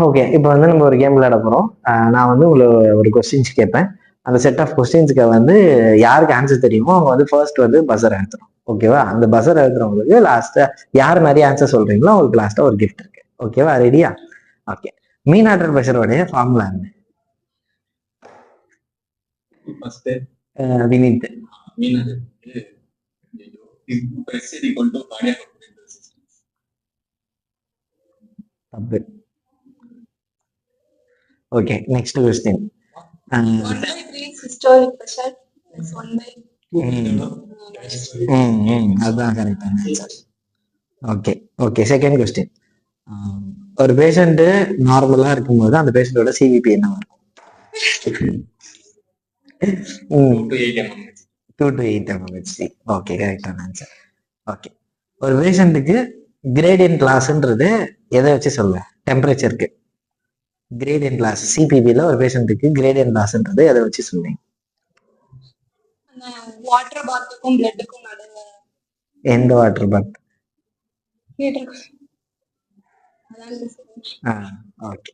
Okay, இப்போ வந்து நம்ம ஒரு கேம் விளையாட போகிறோம். நான் வந்து உங்களை ஒரு கொஸ்டின்ஸ் கேட்பேன். அந்த செட் ஆஃப் கொஸ்டின்ஸ்க்கு வந்து யாருக்கு ஆன்சர் தெரியுமோ அவங்க வந்து ஃபர்ஸ்ட் வந்து பஸர் அழுத்துறோம். ஓகேவா? அந்த பஸர் அழுத்துறவங்களுக்கு லாஸ்ட்டாக யார் நிறைய ஆன்சர் சொல்றீங்களோ அவங்களுக்கு லாஸ்ட்டாக ஒரு கிஃப்ட் இருக்கு. ஓகேவா? ரெடியா? ஓகே. மீன் ஆர்டர் ப்ரெஷருடைய ஃபார்முலா என்ன? வினித். தப்பு. Okay, next question. அதுதான் கரெக்டான answer. Okay okay, second question. ஒரு பேஷண்ட் நார்மலா இருக்கும்போது அந்த பேஷண்டோட சிவிபி என்ன வரும்? 2 to 8 mmHg. ஓகே, கரெக்டான ஆன்சர். ஓகே, ஒரு பேஷண்ட்டுக்கு கிரேடியன்ட் கிளாஸ்ன்றது எதை வச்சு சொல்லுவேன்? டெம்பரேச்சருக்கு கிரேடியன்ட் கிளாஸ் சிபிபியில் ஒரு பேஷண்ட்டுக்கு கிரேடியன்ட் கிளாஸ்ன்றது எதை வச்சு சொல்லுவீங்க? வாட்டர் பாத்துக்கும் பிளட்டுக்கும் நடுவுல. எந்த வாட்டர் பாத்? ஓகே.